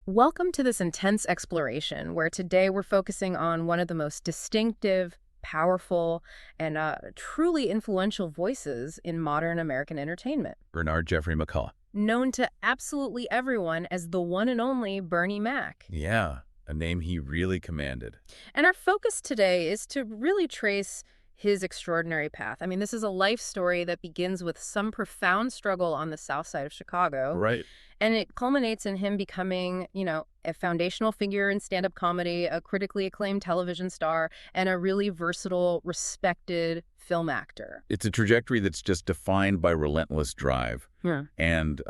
Welcome to this intense exploration where today we're focusing on one of the most distinctive, powerful, and truly influential voices in modern American entertainment. Bernard Jeffrey McCullough. Known to absolutely everyone as the one and only Bernie Mac. Yeah, a name he really commanded. And our focus today is to really trace his extraordinary path. I mean, this is a life story that begins with some profound struggle on the south side of Chicago. Right. And it culminates in him becoming, a foundational figure in stand-up comedy, a critically acclaimed television star, and a really versatile, respected film actor. It's a trajectory that's just defined by relentless drive and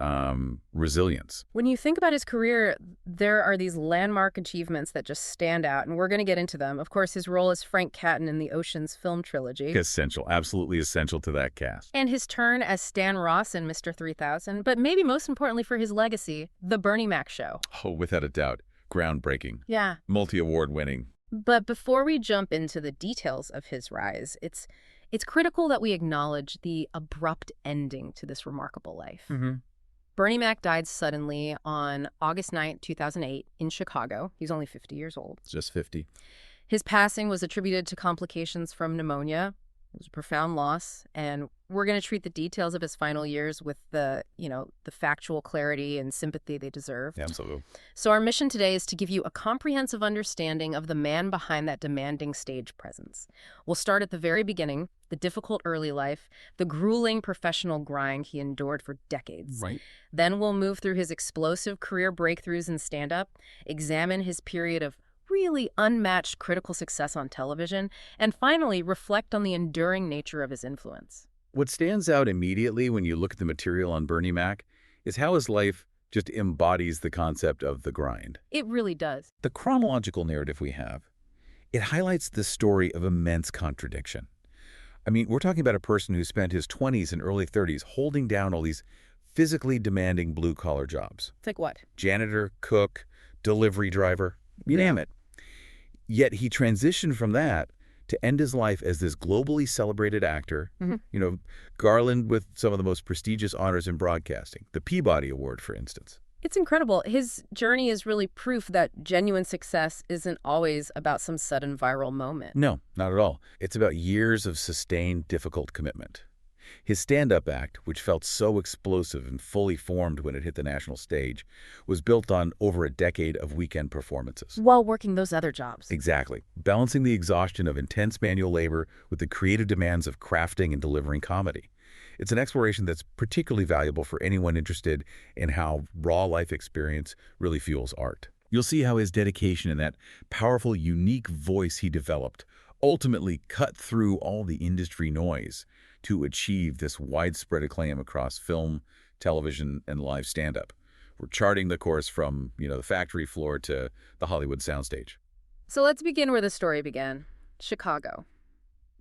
resilience. When you think about his career, there are these landmark achievements that just stand out, and we're going to get into them. Of course, his role as Frank Catton in the Ocean's film trilogy. Essential, absolutely essential to that cast. And his turn as Stan Ross in Mr. 3000, but maybe most importantly for his legacy, The Bernie Mac Show. Oh, without a doubt. Groundbreaking. Yeah. Multi-award winning. But before we jump into the details of his rise, it's critical that we acknowledge the abrupt ending to this remarkable life. Bernie Mac died suddenly on August 9, 2008, in Chicago. He's only 50 years old. Just 50. His passing was attributed to complications from pneumonia. It was a profound loss, and we're going to treat the details of his final years with the factual clarity and sympathy they deserve. Absolutely. So our mission today is to give you a comprehensive understanding of the man behind that demanding stage presence. We'll start at the very beginning, the difficult early life, the grueling professional grind he endured for decades. Right. Then we'll move through his explosive career breakthroughs in stand-up, examine his period of really unmatched critical success on television, and finally reflect on the enduring nature of his influence. What stands out immediately when you look at the material on Bernie Mac is how his life just embodies the concept of the grind. It really does. The chronological narrative we have, it highlights the story of immense contradiction. I mean, we're talking about a person who spent his 20s and early 30s holding down all these physically demanding blue-collar jobs. It's like what? Janitor, cook, delivery driver, you name it. Yet he transitioned from that to end his life as this globally celebrated actor, garlanded with some of the most prestigious honors in broadcasting, the Peabody Award, for instance. It's incredible. His journey is really proof that genuine success isn't always about some sudden viral moment. No, not at all. It's about years of sustained, difficult commitment. His stand-up act, which felt so explosive and fully formed when it hit the national stage, was built on over a decade of weekend performances. While working those other jobs. Exactly. Balancing the exhaustion of intense manual labor with the creative demands of crafting and delivering comedy. It's an exploration that's particularly valuable for anyone interested in how raw life experience really fuels art. You'll see how his dedication and that powerful, unique voice he developed ultimately cut through all the industry noise to achieve this widespread acclaim across film, television, and live stand-up. We're charting the course from, the factory floor to the Hollywood soundstage. So let's begin where the story began. Chicago.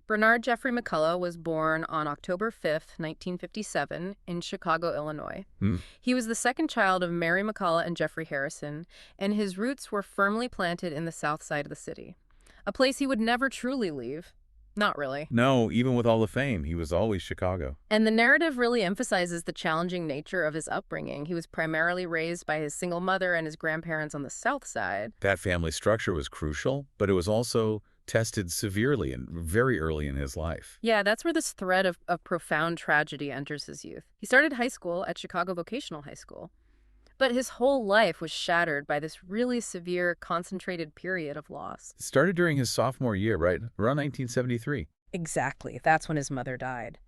Bernard Jeffrey McCullough was born on October 5th, 1957, in Chicago, Illinois. He was the second child of Mary McCullough and Jeffrey Harrison, and his roots were firmly planted in the south side of the city, a place he would never truly leave. Not really. No, even with all the fame, he was always Chicago. And the narrative really emphasizes the challenging nature of his upbringing. He was primarily raised by his single mother and his grandparents on the south side. That family structure was crucial, but it was also tested severely and very early in his life. Yeah, that's where this thread of profound tragedy enters his youth. He started high school at Chicago Vocational High School. But his whole life was shattered by this really severe, concentrated period of loss. It started during his sophomore year, right? Around 1973. Exactly. That's when his mother died.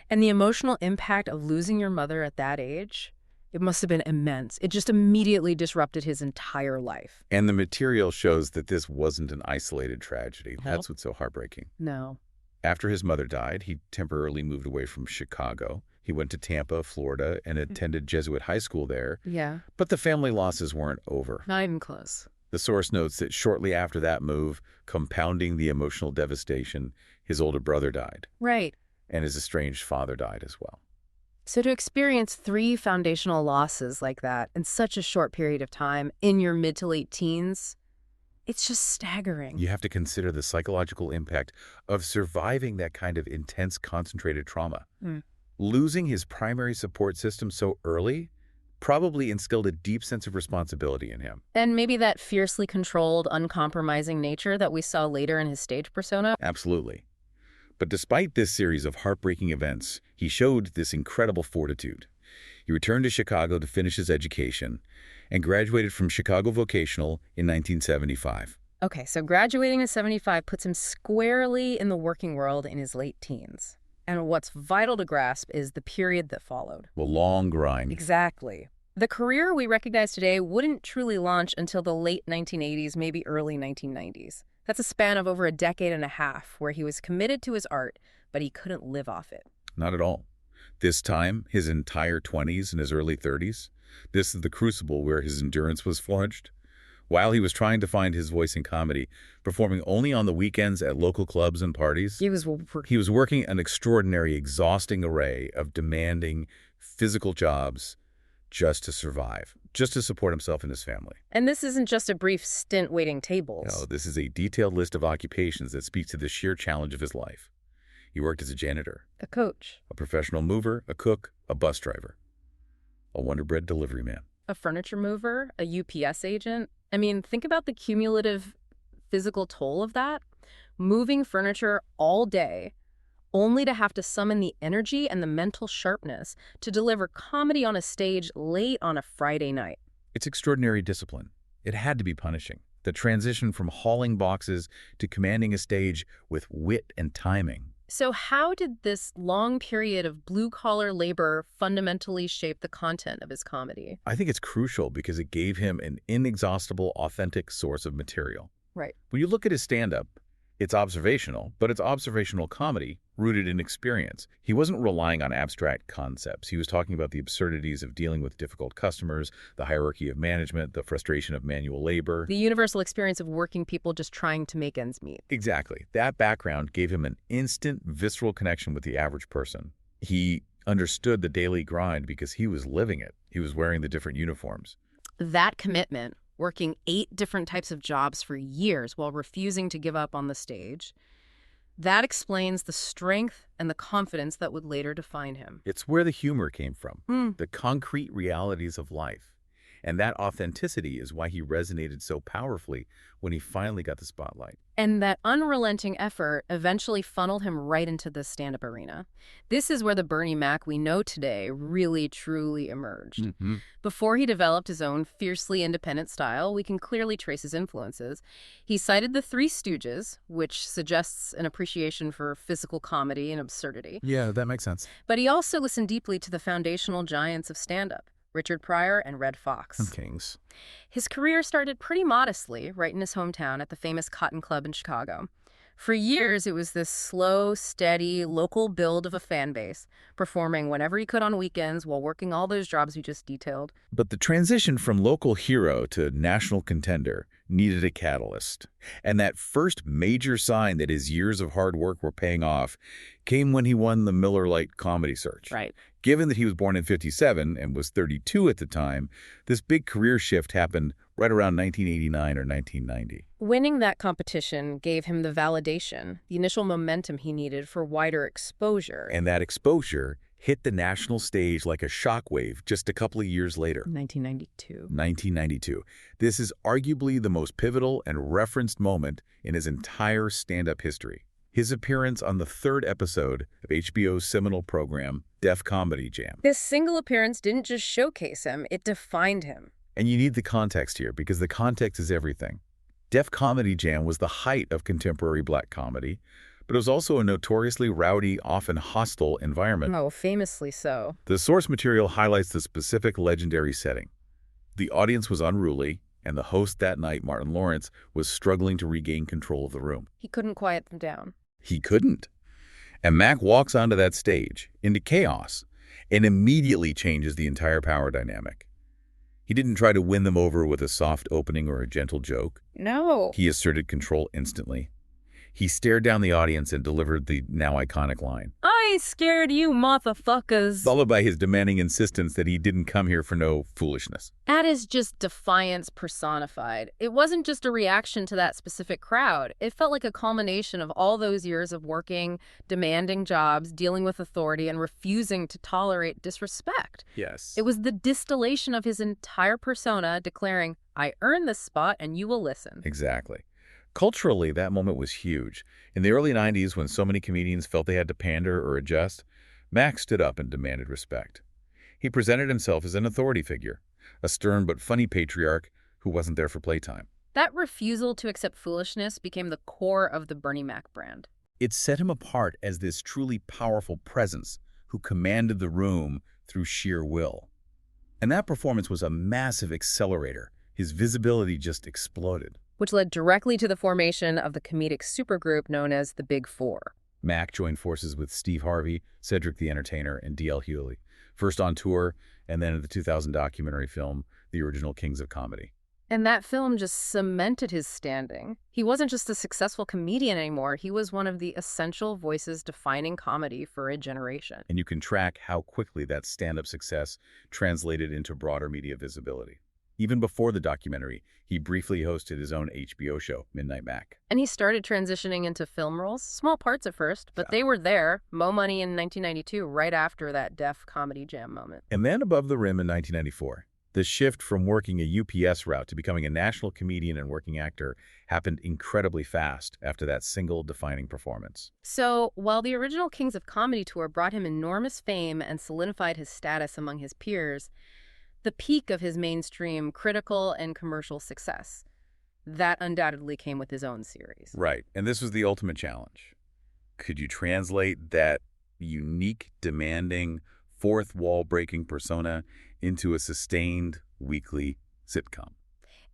And the emotional impact of losing your mother at that age, it must have been immense. It just immediately disrupted his entire life. And the material shows that this wasn't an isolated tragedy. No. That's what's so heartbreaking. No. After his mother died, he temporarily moved away from Chicago. He went to Tampa, Florida, and attended Jesuit high school there. Yeah. But the family losses weren't over. Not even close. The source notes that shortly after that move, compounding the emotional devastation, his older brother died. Right. And his estranged father died as well. So to experience 3 foundational losses like that in such a short period of time in your mid to late teens, it's just staggering. You have to consider the psychological impact of surviving that kind of intense, concentrated trauma. Losing his primary support system so early probably instilled a deep sense of responsibility in him. And maybe that fiercely controlled, uncompromising nature that we saw later in his stage persona? Absolutely. But despite this series of heartbreaking events, he showed this incredible fortitude. He returned to Chicago to finish his education and graduated from Chicago Vocational in 1975. Okay, so graduating in 75 puts him squarely in the working world in his late teens. And what's vital to grasp is the period that followed. The long grind. Exactly. The career we recognize today wouldn't truly launch until the late 1980s, maybe early 1990s. That's a span of over a decade and a half where he was committed to his art, but he couldn't live off it. Not at all. This time, his entire 20s and his early 30s, this is the crucible where his endurance was forged. While he was trying to find his voice in comedy, performing only on the weekends at local clubs and parties, he was working an extraordinary, exhausting array of demanding physical jobs just to survive, just to support himself and his family. And this isn't just a brief stint waiting tables. No, this is a detailed list of occupations that speaks to the sheer challenge of his life. He worked as a janitor, a coach, a professional mover, a cook, a bus driver, a Wonder Bread delivery man, a furniture mover, a UPS agent. I mean, think about the cumulative physical toll of that. Moving furniture all day, only to have to summon the energy and the mental sharpness to deliver comedy on a stage late on a Friday night. It's extraordinary discipline. It had to be punishing. The transition from hauling boxes to commanding a stage with wit and timing. So how did this long period of blue-collar labor fundamentally shape the content of his comedy? I think it's crucial because it gave him an inexhaustible, authentic source of material. Right. When you look at his stand-up, it's observational, but it's observational comedy rooted in experience. He wasn't relying on abstract concepts. He was talking about the absurdities of dealing with difficult customers, the hierarchy of management, the frustration of manual labor. The universal experience of working people just trying to make ends meet. Exactly. That background gave him an instant, visceral connection with the average person. He understood the daily grind because he was living it. He was wearing the different uniforms. That commitment, working 8 different types of jobs for years while refusing to give up on the stage, that explains the strength and the confidence that would later define him. It's where the humor came from, the concrete realities of life. And that authenticity is why he resonated so powerfully when he finally got the spotlight. And that unrelenting effort eventually funneled him right into the stand-up arena. This is where the Bernie Mac we know today really, truly emerged. Before he developed his own fiercely independent style, we can clearly trace his influences. He cited the Three Stooges, which suggests an appreciation for physical comedy and absurdity. Yeah, that makes sense. But he also listened deeply to the foundational giants of stand-up, Richard Pryor and Red Fox. And Kings. His career started pretty modestly, right in his hometown at the famous Cotton Club in Chicago. For years, it was this slow, steady, local build of a fan base, performing whenever he could on weekends while working all those jobs we just detailed. But the transition from local hero to national contender needed a catalyst. And that first major sign that his years of hard work were paying off came when he won the Miller Lite Comedy Search. Right. Given that he was born in '57 and was 32 at the time, this big career shift happened right around 1989 or 1990. Winning that competition gave him the validation, the initial momentum he needed for wider exposure. And that exposure hit the national stage like a shockwave just a couple of years later. 1992. This is arguably the most pivotal and referenced moment in his entire stand-up history. His appearance on the 3rd episode of HBO's seminal program, Def Comedy Jam. This single appearance didn't just showcase him, it defined him. And you need the context here, because the context is everything. Def Comedy Jam was the height of contemporary black comedy, but it was also a notoriously rowdy, often hostile environment. Oh, famously so. The source material highlights the specific legendary setting. The audience was unruly, and the host that night, Martin Lawrence, was struggling to regain control of the room. He couldn't quiet them down. He couldn't. And Mac walks onto that stage, into chaos, and immediately changes the entire power dynamic. He didn't try to win them over with a soft opening or a gentle joke. No. He asserted control instantly. He stared down the audience and delivered the now iconic line. I I ain't scared of you motherfuckers. Followed by his demanding insistence that he didn't come here for no foolishness. That is just defiance personified. It wasn't just a reaction to that specific crowd. It felt like a culmination of all those years of working, demanding jobs, dealing with authority, and refusing to tolerate disrespect. Yes. It was the distillation of his entire persona declaring, I earned this spot and you will listen. Exactly. Culturally, that moment was huge. In the early 90s, when so many comedians felt they had to pander or adjust, Max stood up and demanded respect. He presented himself as an authority figure, a stern but funny patriarch who wasn't there for playtime. That refusal to accept foolishness became the core of the Bernie Mac brand. It set him apart as this truly powerful presence who commanded the room through sheer will. And that performance was a massive accelerator. His visibility just exploded. Which led directly to the formation of the comedic supergroup known as the Big Four. Mac joined forces with Steve Harvey, Cedric the Entertainer, and D.L. Hewley, first on tour and then in the 2000 documentary film, The Original Kings of Comedy. And that film just cemented his standing. He wasn't just a successful comedian anymore. He was one of the essential voices defining comedy for a generation. And you can track how quickly that stand-up success translated into broader media visibility. Even before the documentary, he briefly hosted his own HBO show, Midnight Mac. And he started transitioning into film roles, small parts at first, but they were there. Mo Money in 1992, right after that Def Comedy Jam moment. And then Above the Rim in 1994. The shift from working a UPS route to becoming a national comedian and working actor happened incredibly fast after that single defining performance. So, while the Original Kings of Comedy tour brought him enormous fame and solidified his status among his peers, the peak of his mainstream critical and commercial success, that undoubtedly came with his own series. Right, and this was the ultimate challenge. Could you translate that unique, demanding, fourth wall-breaking persona into a sustained weekly sitcom?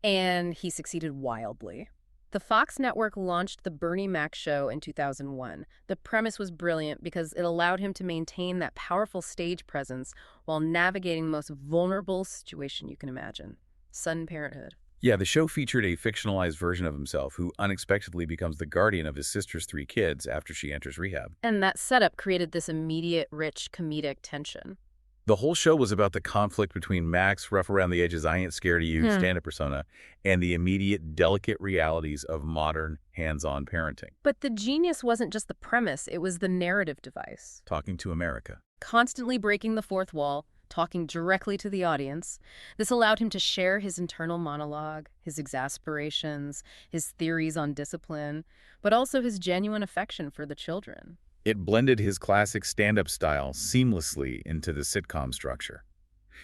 And he succeeded wildly. The Fox network launched The Bernie Mac Show in 2001. The premise was brilliant because it allowed him to maintain that powerful stage presence while navigating the most vulnerable situation you can imagine, sudden parenthood. Yeah, the show featured a fictionalized version of himself who unexpectedly becomes the guardian of his sister's 3 kids after she enters rehab. And that setup created this immediate, rich, comedic tension. The whole show was about the conflict between Mac's rough around the edges, I ain't scared of you stand-up persona and the immediate, delicate realities of modern, hands-on parenting. But the genius wasn't just the premise, it was the narrative device. Talking to America. Constantly breaking the fourth wall, talking directly to the audience. This allowed him to share his internal monologue, his exasperations, his theories on discipline, but also his genuine affection for the children. It blended his classic stand-up style seamlessly into the sitcom structure.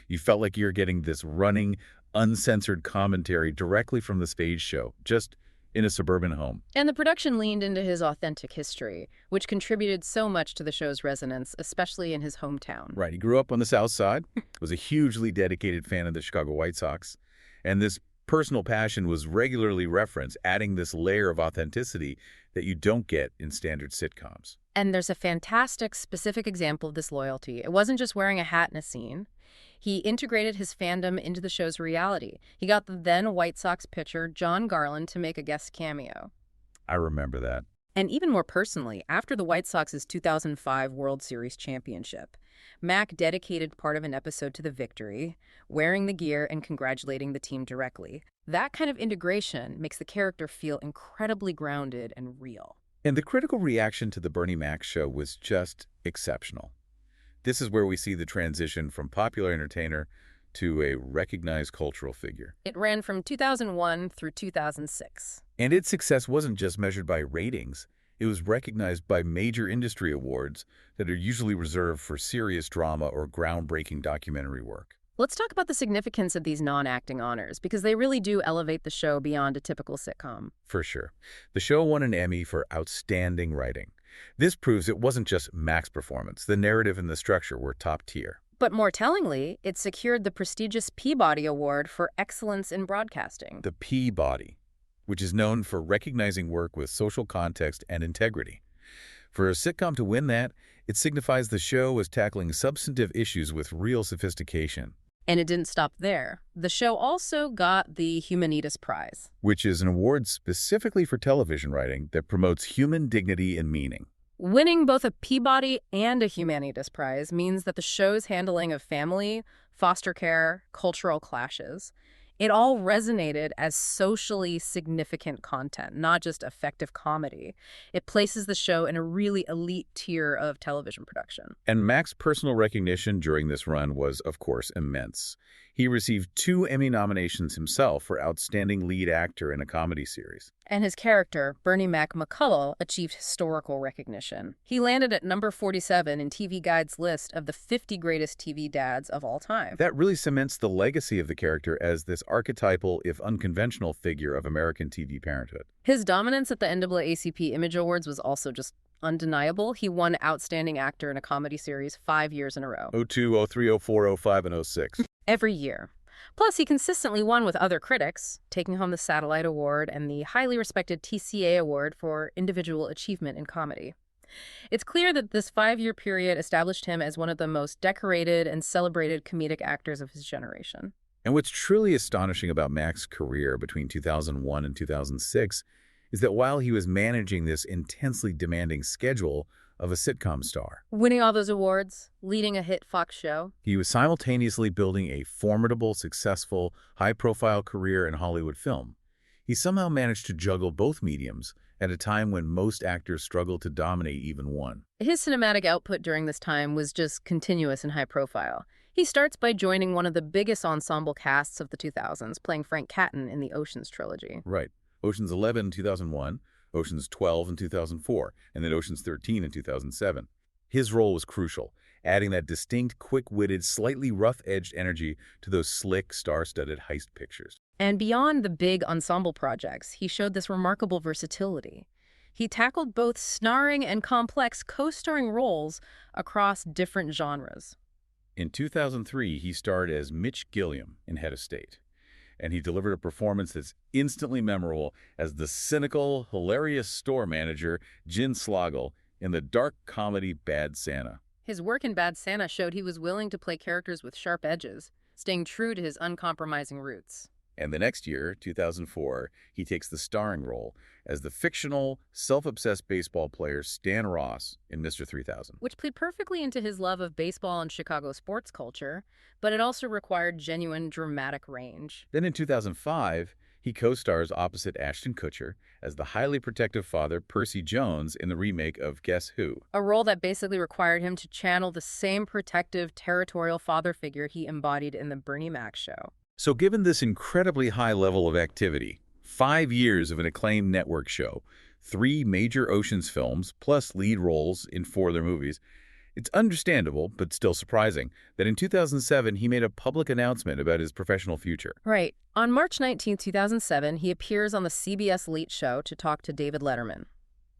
You felt like you're getting this running, uncensored commentary directly from the stage show, just in a suburban home. And the production leaned into his authentic history, which contributed so much to the show's resonance, especially in his hometown. Right. He grew up on the South Side, was a hugely dedicated fan of the Chicago White Sox, and this personal passion was regularly referenced, adding this layer of authenticity that you don't get in standard sitcoms. And there's a fantastic, specific example of this loyalty. It wasn't just wearing a hat in a scene. He integrated his fandom into the show's reality. He got the then White Sox pitcher, John Garland, to make a guest cameo. I remember that. And even more personally, after the White Sox's 2005 World Series championship, Mac dedicated part of an episode to the victory, wearing the gear and congratulating the team directly. That kind of integration makes the character feel incredibly grounded and real. And the critical reaction to the Bernie Mac show was just exceptional. This is where we see the transition from popular entertainer to a recognized cultural figure. It ran from 2001 through 2006. And its success wasn't just measured by ratings. It was recognized by major industry awards that are usually reserved for serious drama or groundbreaking documentary work. Let's talk about the significance of these non-acting honors, because they really do elevate the show beyond a typical sitcom. For sure. The show won an Emmy for outstanding writing. This proves it wasn't just Mac's performance. The narrative and the structure were top tier. But more tellingly, it secured the prestigious Peabody Award for Excellence in Broadcasting. The Peabody, which is known for recognizing work with social context and integrity. For a sitcom to win that, it signifies the show was tackling substantive issues with real sophistication. And it didn't stop there. The show also got the Humanitas Prize, which is an award specifically for television writing that promotes human dignity and meaning. Winning both a Peabody and a Humanitas Prize means that the show's handling of family, foster care, cultural clashes, it all resonated as socially significant content, not just effective comedy. It places the show in a really elite tier of television production. And Mac's personal recognition during this run was, of course, immense. He received 2 Emmy nominations himself for Outstanding Lead Actor in a Comedy Series. And his character, Bernie Mac McCullough, achieved historical recognition. He landed at number 47 in TV Guide's list of the 50 greatest TV dads of all time. That really cements the legacy of the character as this archetypal, if unconventional, figure of American TV parenthood. His dominance at the NAACP Image Awards was also just undeniable. He won Outstanding Actor in a Comedy Series 5 years in a row. 02, 03, 04, 05, and 06. Every year. Plus, he consistently won with other critics, taking home the Satellite Award and the highly respected TCA Award for Individual Achievement in Comedy. It's clear that this 5-year period established him as one of the most decorated and celebrated comedic actors of his generation. And what's truly astonishing about Mac's career between 2001 and 2006 is that while he was managing this intensely demanding schedule of a sitcom star, winning all those awards, leading a hit Fox show, he was simultaneously building a formidable, successful, high-profile career in Hollywood film. He somehow managed to juggle both mediums at a time when most actors struggled to dominate even one. His cinematic output during this time was just continuous and high profile. He starts by joining one of the biggest ensemble casts of the 2000s, playing Frank Catton in the Ocean's trilogy. Right. Ocean's 11 in 2001, Ocean's 12 in 2004, and then Ocean's 13 in 2007. His role was crucial, adding that distinct, quick-witted, slightly rough-edged energy to those slick, star-studded heist pictures. And beyond the big ensemble projects, he showed this remarkable versatility. He tackled both starring and complex co-starring roles across different genres. In 2003, he starred as Mitch Gilliam in Head of State, and he delivered a performance that's instantly memorable as the cynical, hilarious store manager, Gin Sloggle, in the dark comedy Bad Santa. His work in Bad Santa showed he was willing to play characters with sharp edges, staying true to his uncompromising roots. And the next year, 2004, he takes the starring role as the fictional, self-obsessed baseball player Stan Ross in Mr. 3000. Which played perfectly into his love of baseball and Chicago sports culture, but it also required genuine dramatic range. Then in 2005, he co-stars opposite Ashton Kutcher as the highly protective father Percy Jones in the remake of Guess Who? A role that basically required him to channel the same protective, territorial father figure he embodied in the Bernie Mac show. So given this incredibly high level of activity, 5 years of an acclaimed network show, 3 major Ocean's films, plus lead roles in 4 other movies, it's understandable, but still surprising, that in 2007 he made a public announcement about his professional future. Right. On March 19, 2007, he appears on the CBS Late Show to talk to David Letterman.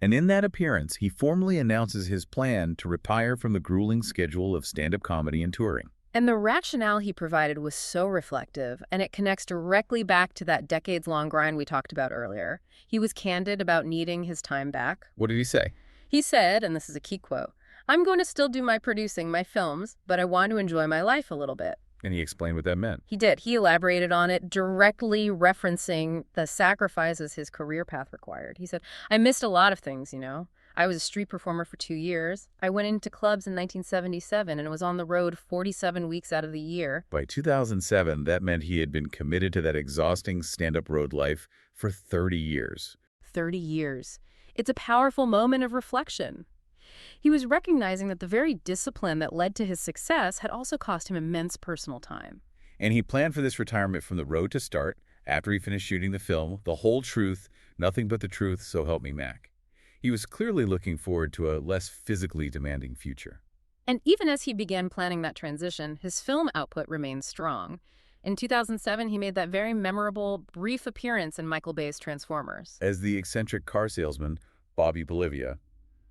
And in that appearance, he formally announces his plan to retire from the grueling schedule of stand-up comedy and touring. And the rationale he provided was so reflective, and it connects directly back to that decades-long grind we talked about earlier. He was candid about needing his time back. What did he say? He said, and this is a key quote, "I'm going to still do my producing, my films, but I want to enjoy my life a little bit." And he explained what that meant. He did. He elaborated on it, directly referencing the sacrifices his career path required. He said, "I missed a lot of things, you know. I was a street performer for 2 years. I went into clubs in 1977 and was on the road 47 weeks out of the year." By 2007, that meant he had been committed to that exhausting stand-up road life for 30 years. 30 years. It's a powerful moment of reflection. He was recognizing that the very discipline that led to his success had also cost him immense personal time. And he planned for this retirement from the road to start, after he finished shooting the film, The Whole Truth, Nothing But the Truth, So Help Me Mac. He was clearly looking forward to a less physically demanding future. And even as he began planning that transition, his film output remained strong. In 2007, he made that very memorable, brief appearance in Michael Bay's Transformers. As the eccentric car salesman, Bobby Bolivia,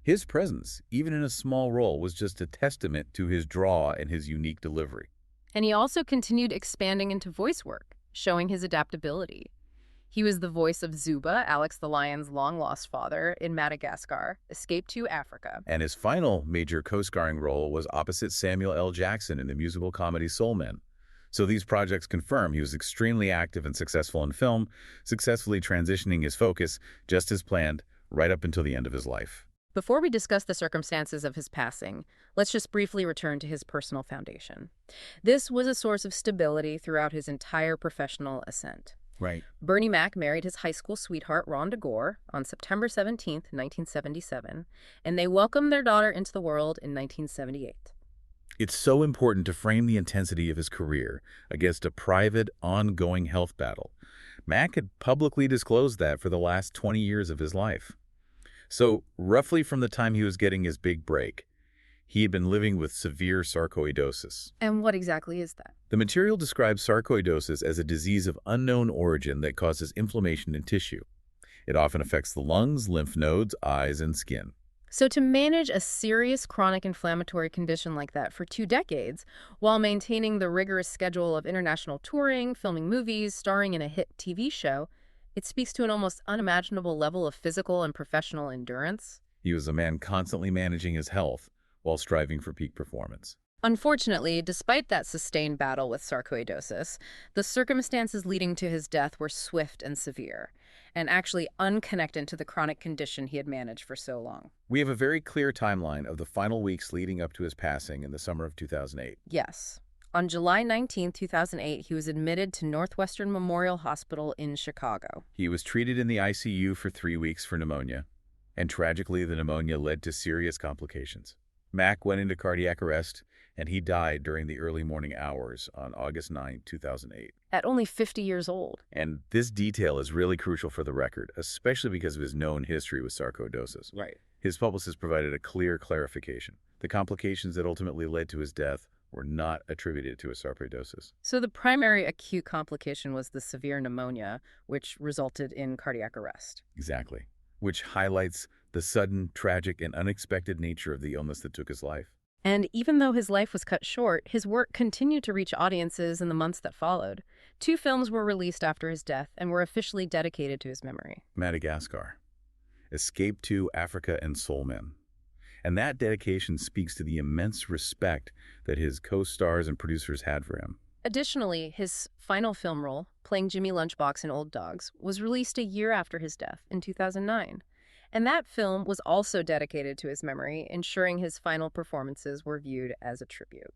his presence, even in a small role, was just a testament to his draw and his unique delivery. And he also continued expanding into voice work, showing his adaptability. He was the voice of Zuba, Alex the Lion's long-lost father, in Madagascar, Escape to Africa. And his final major co-starring role was opposite Samuel L. Jackson in the musical comedy Soul Men. So these projects confirm he was extremely active and successful in film, successfully transitioning his focus, just as planned, right up until the end of his life. Before we discuss the circumstances of his passing, let's just briefly return to his personal foundation. This was a source of stability throughout his entire professional ascent. Right. Bernie Mac married his high school sweetheart, Rhonda Gore, on September 17, 1977, and they welcomed their daughter into the world in 1978. It's so important to frame the intensity of his career against a private, ongoing health battle. Mac had publicly disclosed that for the last 20 years of his life. So, roughly from the time he was getting his big break, he had been living with severe sarcoidosis. And what exactly is that? The material describes sarcoidosis as a disease of unknown origin that causes inflammation in tissue. It often affects the lungs, lymph nodes, eyes, and skin. So to manage a serious chronic inflammatory condition like that for 2 decades, while maintaining the rigorous schedule of international touring, filming movies, starring in a hit TV show, it speaks to an almost unimaginable level of physical and professional endurance. He was a man constantly managing his health while striving for peak performance. Unfortunately, despite that sustained battle with sarcoidosis, the circumstances leading to his death were swift and severe, and actually unconnected to the chronic condition he had managed for so long. We have a very clear timeline of the final weeks leading up to his passing in the summer of 2008. Yes. On July 19, 2008, he was admitted to Northwestern Memorial Hospital in Chicago. He was treated in the ICU for 3 weeks for pneumonia, and tragically the pneumonia led to serious complications. Mac went into cardiac arrest, and he died during the early morning hours on August 9, 2008. At only 50 years old. And this detail is really crucial for the record, especially because of his known history with sarcoidosis. Right. His publicist provided a clear clarification. The complications that ultimately led to his death were not attributed to a sarcoidosis. So the primary acute complication was the severe pneumonia, which resulted in cardiac arrest. Exactly. Which highlights the sudden, tragic, and unexpected nature of the illness that took his life. And even though his life was cut short, his work continued to reach audiences in the months that followed. 2 films were released after his death and were officially dedicated to his memory. Madagascar, Escape to Africa, and Soul Men. And that dedication speaks to the immense respect that his co-stars and producers had for him. Additionally, his final film role, playing Jimmy Lunchbox in Old Dogs, was released a year after his death in 2009. And that film was also dedicated to his memory, ensuring his final performances were viewed as a tribute.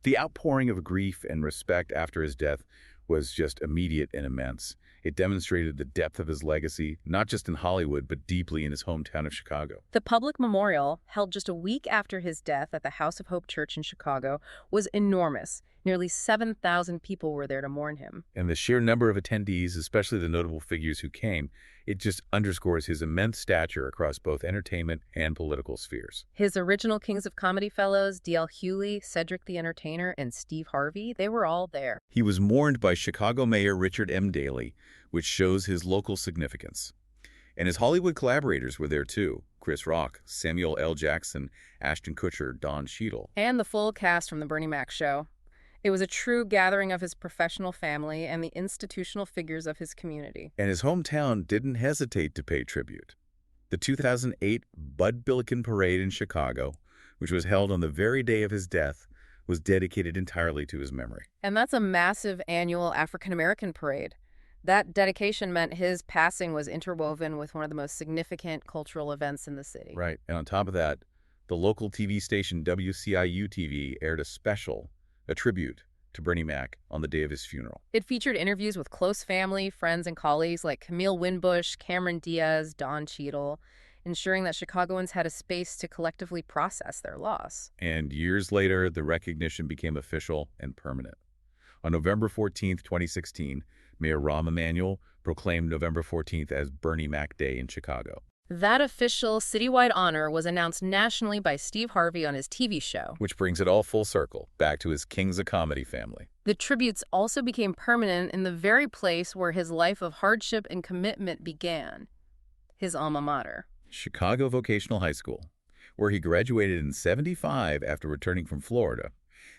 The outpouring of grief and respect after his death was just immediate and immense. It demonstrated the depth of his legacy, not just in Hollywood, but deeply in his hometown of Chicago. The public memorial, held just a week after his death at the House of Hope Church in Chicago, was enormous. Nearly 7,000 people were there to mourn him. And the sheer number of attendees, especially the notable figures who came, it just underscores his immense stature across both entertainment and political spheres. His original Kings of Comedy fellows, D.L. Hewley, Cedric the Entertainer, and Steve Harvey, they were all there. He was mourned by Chicago Mayor Richard M. Daley, which shows his local significance. And his Hollywood collaborators were there too. Chris Rock, Samuel L. Jackson, Ashton Kutcher, Don Cheadle. And the full cast from The Bernie Mac Show. It was a true gathering of his professional family and the institutional figures of his community. And his hometown didn't hesitate to pay tribute. The 2008 Bud Billiken Parade in Chicago, which was held on the very day of his death, was dedicated entirely to his memory. And that's a massive annual African-American parade. That dedication meant his passing was interwoven with one of the most significant cultural events in the city. Right. And on top of that, the local TV station WCIU-TV aired a tribute to Bernie Mac on the day of his funeral. It featured interviews with close family, friends, and colleagues like Camille Winbush, Cameron Diaz, Don Cheadle, ensuring that Chicagoans had a space to collectively process their loss. And years later, the recognition became official and permanent. On November 14, 2016, Mayor Rahm Emanuel proclaimed November 14th as Bernie Mac Day in Chicago. That official citywide honor was announced nationally by Steve Harvey on his TV show. Which brings it all full circle, back to his Kings of Comedy family. The tributes also became permanent in the very place where his life of hardship and commitment began, his alma mater. Chicago Vocational High School, where he graduated in '75 after returning from Florida.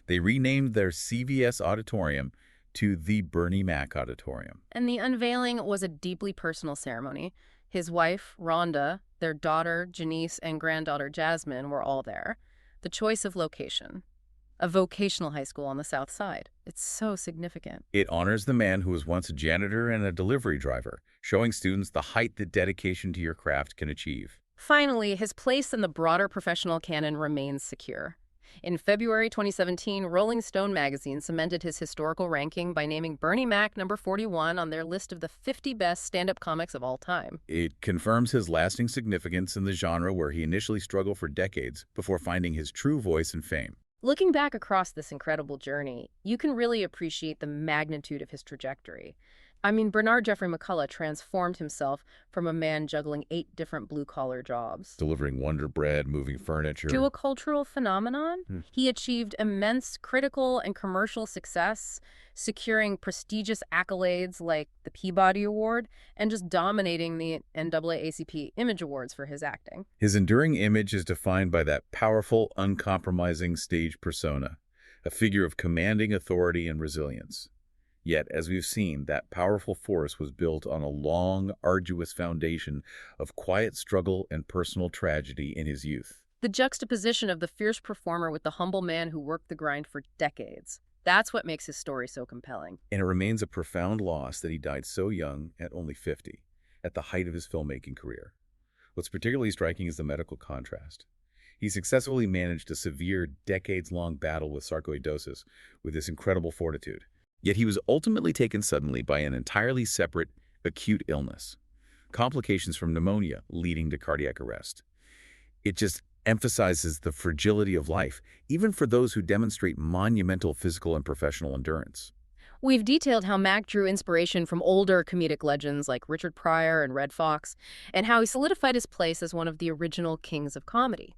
They renamed their CVS auditorium to the Bernie Mac Auditorium. And the unveiling was a deeply personal ceremony. His wife, Rhonda, their daughter, Janice, and granddaughter, Jasmine, were all there. The choice of location. A vocational high school on the South Side. It's so significant. It honors the man who was once a janitor and a delivery driver, showing students the height that dedication to your craft can achieve. Finally, his place in the broader professional canon remains secure. In February 2017, Rolling Stone magazine cemented his historical ranking by naming Bernie Mac number 41 on their list of the 50 best stand-up comics of all time. It confirms his lasting significance in the genre where he initially struggled for decades before finding his true voice and fame. Looking back across this incredible journey, you can really appreciate the magnitude of his trajectory. I mean, Bernard Jeffrey McCullough transformed himself from a man juggling 8 different blue-collar jobs Delivering Wonder Bread, moving furniture. to a cultural phenomenon. He achieved immense critical and commercial success, securing prestigious accolades like the Peabody Award and just dominating the NAACP Image Awards for his acting. His enduring image is defined by that powerful, uncompromising stage persona, a figure of commanding authority and resilience. Yet, as we've seen, that powerful force was built on a long, arduous foundation of quiet struggle and personal tragedy in his youth. The juxtaposition of the fierce performer with the humble man who worked the grind for decades. That's what makes his story so compelling. And it remains a profound loss that he died so young, at only 50, at the height of his filmmaking career. What's particularly striking is the medical contrast. He successfully managed a severe, decades-long battle with sarcoidosis with this incredible fortitude. Yet he was ultimately taken suddenly by an entirely separate, acute illness, complications from pneumonia leading to cardiac arrest. It just emphasizes the fragility of life, even for those who demonstrate monumental physical and professional endurance. We've detailed how Mac drew inspiration from older comedic legends like Richard Pryor and Red Fox, and how he solidified his place as one of the original kings of comedy.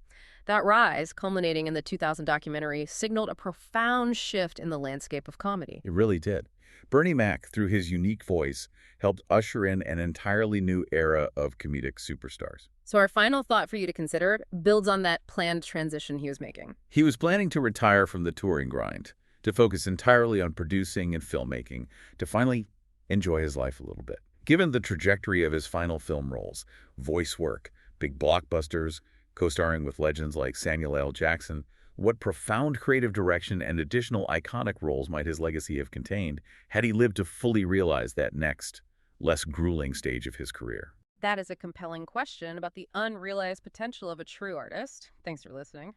That rise, culminating in the 2000 documentary, signaled a profound shift in the landscape of comedy. It really did. Bernie Mac, through his unique voice, helped usher in an entirely new era of comedic superstars. So our final thought for you to consider builds on that planned transition he was making. He was planning to retire from the touring grind, to focus entirely on producing and filmmaking, to finally enjoy his life a little bit. Given the trajectory of his final film roles, voice work, big blockbusters, co-starring with legends like Samuel L. Jackson, what profound creative direction and additional iconic roles might his legacy have contained had he lived to fully realize that next, less grueling stage of his career? That is a compelling question about the unrealized potential of a true artist. Thanks for listening.